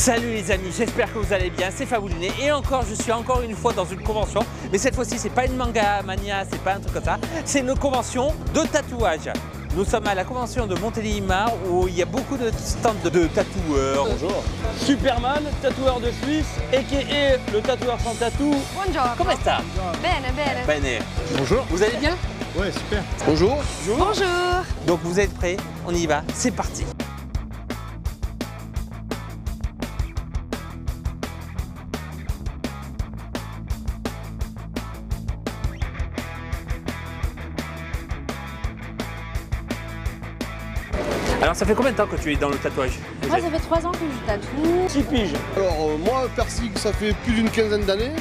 Salut les amis, j'espère que vous allez bien, c'est Faboulinet et encore, je suis encore une fois dans une convention, mais cette fois-ci c'est pas une manga mania, c'est pas un truc comme ça, c'est une convention de tatouage. Nous sommes à la convention de Montélimar où il y a beaucoup de stands de tatoueurs. Bonjour. Superman, tatoueur de Suisse, a.k.a. le tatoueur sans tatou. Buongiorno. Comment ça? Bene, bene. Bene. Bonjour. Vous allez bien? Ouais, super. Bonjour. Bonjour. Donc vous êtes prêts? On y va, c'est parti. Alors ça fait combien de temps que tu es dans le tatouage? Moi, ça fait 3 ans que je tatoue. 6 piges. Alors moi, Percy, ça fait plus d'une quinzaine d'années.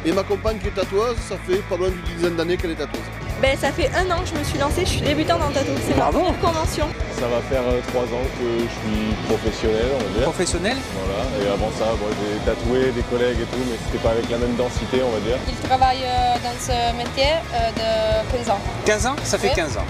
Et ma compagne qui est tatoueuse, ça fait pas loin d'une dizaine d'années qu'elle est tatoueuse. Ben, ça fait 1 an que je me suis lancée, je suis débutante en tatou. C'est ma Bravo. première convention. Ça va faire 3 ans que je suis professionnel, on va dire. Professionnel? Voilà. Et avant ça, bon, j'ai tatoué des collègues et tout, mais c'était pas avec la même densité, on va dire. Il travaille dans ce métier de 15 ans. 15 ans? Ça fait Oui. 15 ans.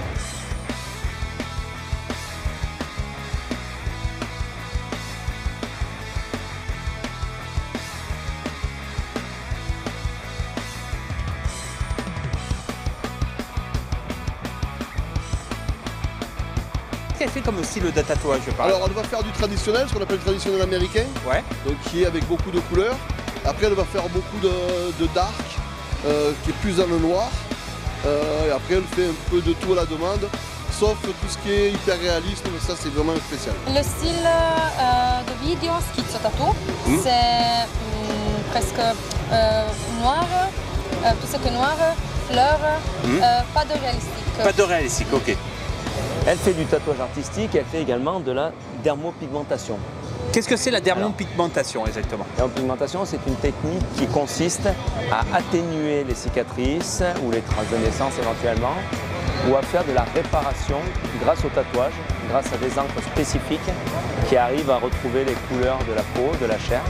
Qu'elle fait comme style de tatouage, je parle? Alors elle va faire du traditionnel, ce qu'on appelle le traditionnel américain, Ouais. donc qui est avec beaucoup de couleurs. Après elle va faire beaucoup de dark, qui est plus dans le noir. Et après elle fait un peu de tout à la demande, sauf tout ce qui est hyper réaliste, mais ça c'est vraiment spécial. Le style de vidéo schizzo tattoo, c'est presque noir, tout ce que noir, fleurs, pas de réalistique. Pas de réalistique, ok. Elle fait du tatouage artistique, elle fait également de la dermopigmentation. Qu'est-ce que c'est la dermopigmentation exactement? La dermopigmentation, c'est une technique qui consiste à atténuer les cicatrices ou les traces de naissance éventuellement, ou à faire de la réparation grâce au tatouage, grâce à des encres spécifiques qui arrivent à retrouver les couleurs de la peau, de la chair,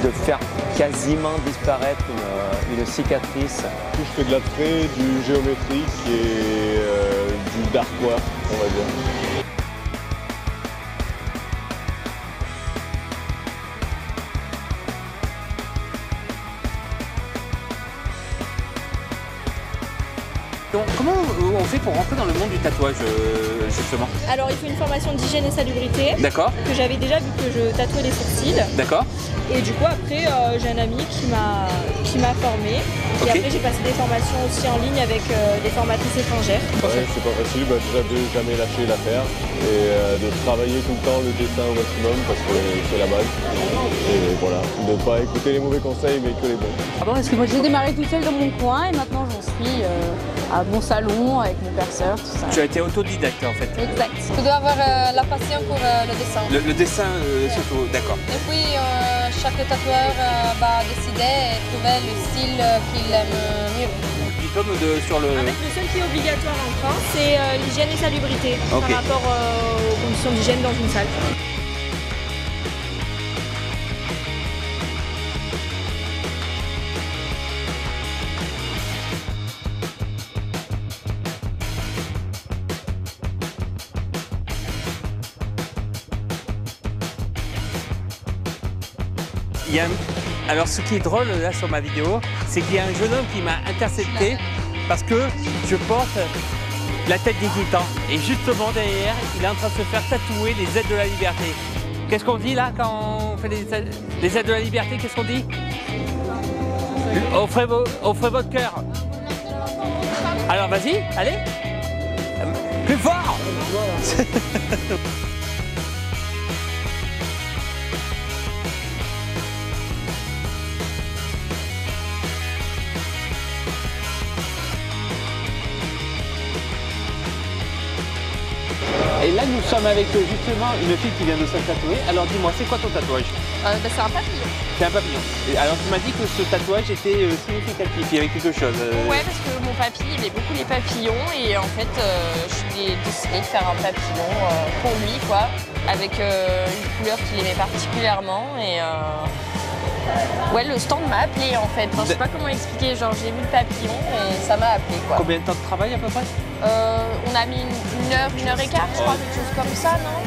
de faire quasiment disparaître une cicatrice. Je fais de l'abstrait, du géométrique et du dark noir, on va dire. Donc, comment on fait pour rentrer dans le monde du tatouage, justement? Alors, il faut une formation d'hygiène et salubrité D'accord, que j'avais déjà vu que je tatouais les sourcils. d'accord. Et du coup, après, j'ai un ami qui m'a formée. Ok. Et après, j'ai passé des formations aussi en ligne avec des formatrices étrangères. Ouais, c'est pas facile, déjà de jamais lâcher l'affaire et de travailler tout le temps le dessin au maximum parce que c'est la base. Et voilà, de pas écouter les mauvais conseils mais que les bons. Pardon, excuse-moi, J'ai démarré toute seule dans mon coin et maintenant j'en suis à mon salon avec mon perceur, tout ça. tu as été autodidacte en fait. Exact. Tu dois avoir la passion pour le dessin. Le dessin, surtout, d'accord. Et puis, chaque tatoueur va décider et trouver le style qu'il aime mieux. Diplôme sur le... En fait, le seul qui est obligatoire en France, c'est l'hygiène et salubrité Ok. par rapport aux conditions d'hygiène dans une salle. Il y a Alors ce qui est drôle là sur ma vidéo, c'est qu'il y a un jeune homme qui m'a intercepté parce que je porte la tête des Gitans. Et justement derrière, il est en train de se faire tatouer les aides de la liberté. Qu'est-ce qu'on dit là quand on fait les aides de la liberté? Qu'est-ce qu'on dit? Offrez votre cœur. Alors vas-y, allez. Plus fort. Et là, nous sommes avec justement une fille qui vient de se tatouer. Alors dis-moi, c'est quoi ton tatouage? C'est un papillon. C'est un papillon. Et alors tu m'as dit que ce tatouage était significatif, il y avait quelque chose. Ouais, parce que mon papy il aimait beaucoup les papillons et en fait j'ai décidé de faire un papillon pour lui quoi, avec une couleur qu'il aimait particulièrement et ouais, le stand m'a appelé en fait. Enfin, je sais pas comment expliquer, genre j'ai vu le papillon et ça m'a appelé quoi. Combien de temps de travail à peu près? On a mis une heure et quart, je crois, quelque chose comme ça, non?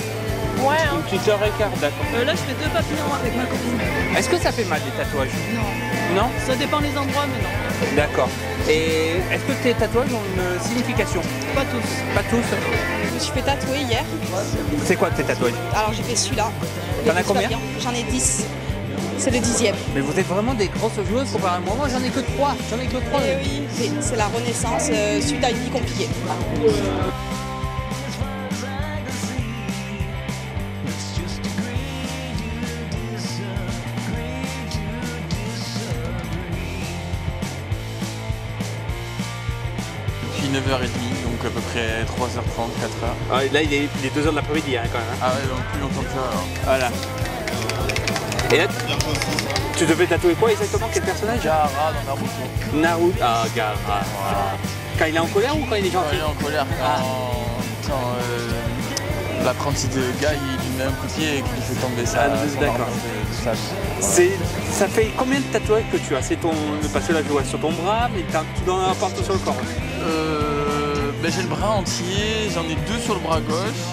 Ouais, hein. Une petite heure et quart, d'accord. Là, je fais 2 papillons avec ma copine. Est-ce que ça fait mal les tatouages? Non. Non? Ça dépend des endroits, mais non. D'accord. Et est-ce que tes tatouages ont une signification? Pas tous. Pas tous. Je me suis fait tatouer hier. C'est quoi tes tatouages? Alors j'ai fait celui-là. T'en as combien? J'en ai 10. C'est le 10e. Mais vous êtes vraiment des grosses joueuses comparé à moi. Moi, j'en ai que 3. J'en ai que 3. Eh oui, c'est la renaissance suite à une vie compliquée. Depuis 9h30, donc à peu près 3h30, 4h. Ah, là, il est 2h de l'après-midi hein, quand même. Ah ouais, donc plus longtemps que ça alors. Voilà. Et là, tu te fais tatouer quoi exactement? Quel personnage? Gaara dans Naruto. Naruto. Ah, Gaara. Voilà. Quand il est en colère ou quand il est Quand gentil? il est en colère, quand l'apprenti de Guy lui met un coup de pied et qu'il fait tomber ça. D'accord. Ça fait combien de tatouages que tu as? C'est ton. Parce que là, je vois sur ton bras, mais tu en as partout sur le corps. Ben, j'ai le bras entier, j'en ai 2 sur le bras gauche.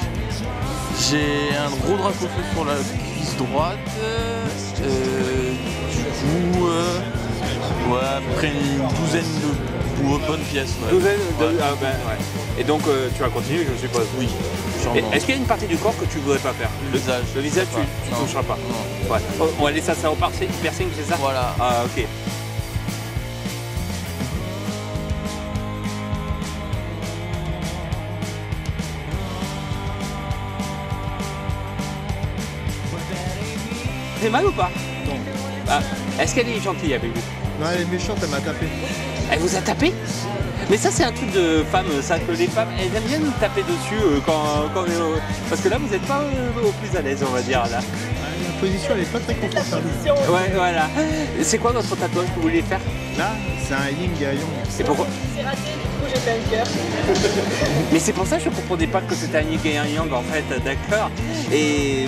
J'ai un gros drapeau sur la cuisse droite. Du coup, ouais, à peu près une douzaine de bonnes pièces. Ouais. Douzaine de. Ouais. Ah ben ouais. Et donc tu vas continuer, je suppose. Oui. Est-ce qu'il y a une partie du corps que tu ne voudrais pas faire? Le visage. Le visage, tu ne toucheras pas. Non. Ouais. On va laisser ça au piercing, c'est ça? Voilà. Ah ok. C'est mal ou pas? Non. Ah, est-ce qu'elle est gentille avec vous? Non, elle est méchante, elle m'a tapé. Elle vous a tapé? Mais ça c'est un truc de femme, ça que les femmes elles aiment bien nous taper dessus quand parce que là vous n'êtes pas au plus à l'aise on va dire là. La position elle est pas très confortable. Ouais voilà. C'est quoi votre tatouage que vous voulez faire? Là, c'est un yin et un yang. Et pourquoi? C'est raté, du coup j'ai fait un cœur. Mais c'est pour ça que je ne comprenais pas que c'était un yin et un yang en fait, d'accord. Et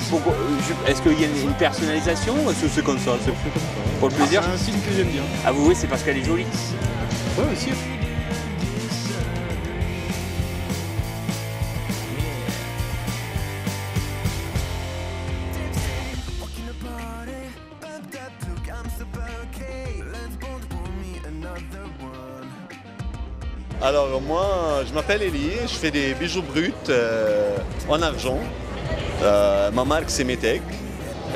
est-ce qu'il y a une personnalisation ou est-ce que c'est comme ça? C'est pour le plaisir? C'est un signe que j'aime bien. Ah vous voyez c'est parce qu'elle est jolie. Ouais aussi. Alors moi, je m'appelle Elie, je fais des bijoux bruts en argent. Ma marque c'est Metec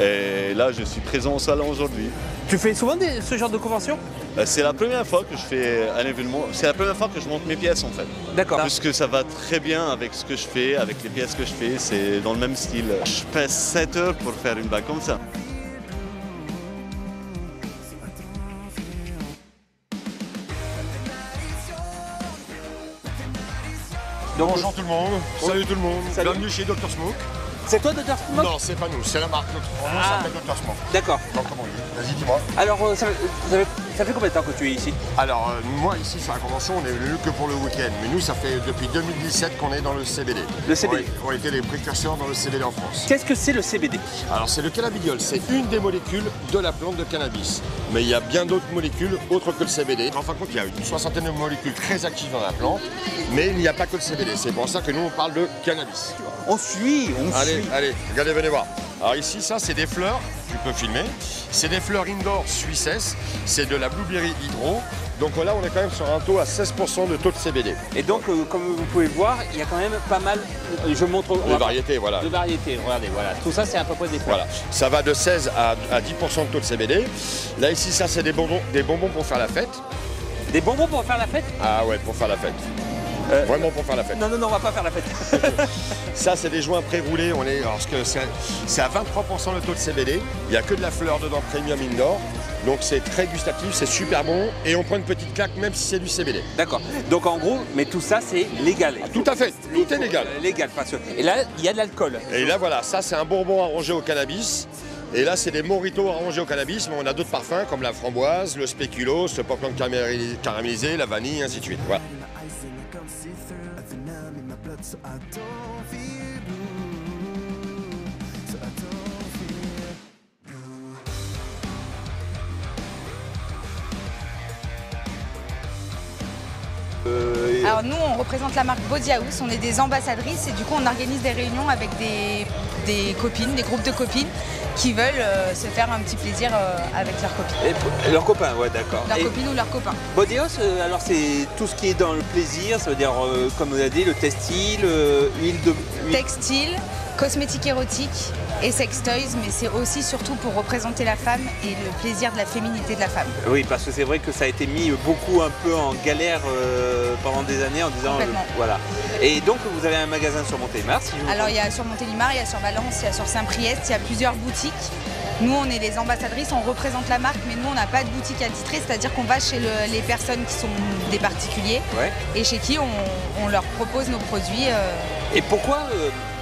et là je suis présent au salon aujourd'hui. Tu fais souvent ce genre de convention? C'est la première fois que je fais un événement, c'est la première fois que je monte mes pièces en fait. D'accord. Puisque ça va très bien avec ce que je fais, avec les pièces que je fais, c'est dans le même style. Je passe 7 heures pour faire une bague comme ça. Donc, bonjour tout le monde, salut tout le monde, Salut. bienvenue chez Dr Smoke. C'est toi Dr Smoke? Non, c'est pas nous, c'est la marque. On s'appelle Dr Smoke. D'accord. Donc comment on dit? Vas-y, dis-moi. Alors ça fait combien de temps que tu es ici? Alors moi ici sur la convention, on est venu que pour le week-end. Mais nous, ça fait depuis 2017 qu'on est dans le CBD. Le CBD. On a été les précurseurs dans le CBD en France. Qu'est-ce que c'est le CBD? Alors c'est le cannabidiol, c'est une des molécules de la plante de cannabis. Mais il y a bien d'autres molécules autres que le CBD. En fin de compte, il y a une soixantaine de molécules très actives dans la plante, mais il n'y a pas que le CBD. C'est pour ça que nous on parle de cannabis. On suit. Allez, regardez, venez voir. Alors ici, ça c'est des fleurs, tu peux filmer. C'est des fleurs indoor suissesses, c'est de la blueberry hydro. Donc là, on est quand même sur un taux à 16% de taux de CBD. Et donc, comme vous pouvez voir, il y a quand même pas mal, je montre... De variétés, voilà. De variétés, regardez, voilà. Tout ça, c'est à peu près des fleurs. Voilà, ça va de 16 à 10% de taux de CBD. Là, ici, ça c'est des bonbons pour faire la fête. Des bonbons pour faire la fête? Ah ouais, pour faire la fête. Vraiment pour faire la fête. Non, on va pas faire la fête. Ça, c'est des joints pré-roulés. Parce que c'est à 23% le taux de CBD. Il n'y a que de la fleur dedans, premium indoor. Donc c'est très gustatif, c'est super bon. Et on prend une petite claque même si c'est du CBD. D'accord. Donc en gros, mais tout ça, c'est légal. Ah, tout à fait, tout est légal. Légal, parce que... Et là, il y a de l'alcool. Et là, voilà, ça, c'est un bonbon arrangé au cannabis. Et là, c'est des mojitos arrangés au cannabis, mais on a d'autres parfums comme la framboise, le spéculoos, le popcorn caramélisé, la vanille, ainsi de suite. Voilà. Alors Alors nous, on représente la marque Body House, on est des ambassadrices et du coup on organise des réunions avec des copines, des groupes de copines qui veulent se faire un petit plaisir avec leurs copines. Et leurs copains, ouais, d'accord. Leurs copines ou leurs copains. Body House, alors c'est tout ce qui est dans le plaisir, ça veut dire, comme on a dit, le textile, huile de... Textile, cosmétiques érotiques et sex toys, mais c'est aussi surtout pour représenter la femme et le plaisir de la féminité de la femme. Oui, parce que c'est vrai que ça a été mis beaucoup un peu en galère pendant des années en disant... voilà. Et donc vous avez un magasin sur Montélimar, si je... Alors il y a sur Montélimar, il y a sur Valence, il y a sur Saint-Priest, il y a plusieurs boutiques. Nous, on est les ambassadrices, on représente la marque, mais nous, on n'a pas de boutique attitrée, c'est-à-dire qu'on va chez les personnes qui sont des particuliers et chez qui on leur propose nos produits. Et pourquoi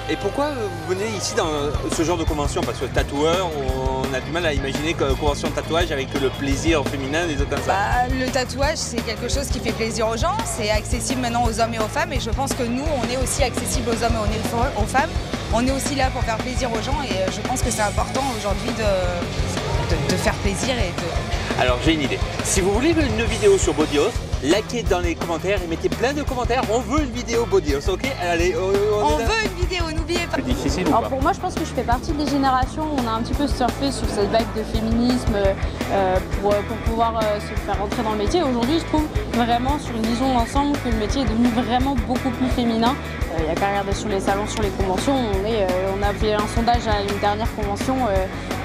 vous venez ici dans ce genre de convention? Parce que tatoueur, on a du mal à imaginer que convention de tatouage avec le plaisir féminin, des autres comme ça. Le tatouage, c'est quelque chose qui fait plaisir aux gens, c'est accessible maintenant aux hommes et aux femmes, et je pense que nous, on est aussi accessible aux hommes et aux femmes. On est aussi là pour faire plaisir aux gens, et je pense que c'est important aujourd'hui de faire plaisir et de... Alors j'ai une idée. Si vous voulez une vidéo sur Body House, likez dans les commentaires et mettez plein de commentaires. On veut une vidéo Body House, ok? Allez, on veut une vidéo, n'oubliez pas. C'est difficile ou Alors pas? pour moi, je pense que je fais partie des générations où on a un petit peu surfé sur cette vague de féminisme pour pouvoir se faire rentrer dans le métier. Aujourd'hui, je trouve vraiment sur une vision d'ensemble que le métier est devenu vraiment beaucoup plus féminin. Il n'y a qu'à regarder sur les salons, sur les conventions. On a fait un sondage à une dernière convention,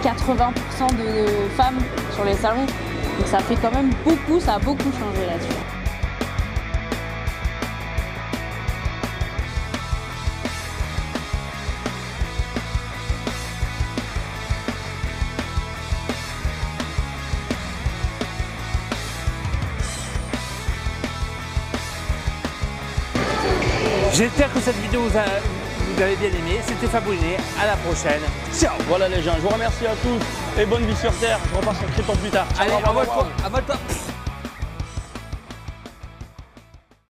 80% de femmes sur les salons. Donc ça fait quand même beaucoup, ça a beaucoup changé là-dessus. J'espère que cette vidéo vous avez bien aimé. C'était Fabriné, à la prochaine. Ciao. Voilà les gens, je vous remercie à tous et bonne vie sur Terre. Je repars sur Krypton plus tard. Allez, à votre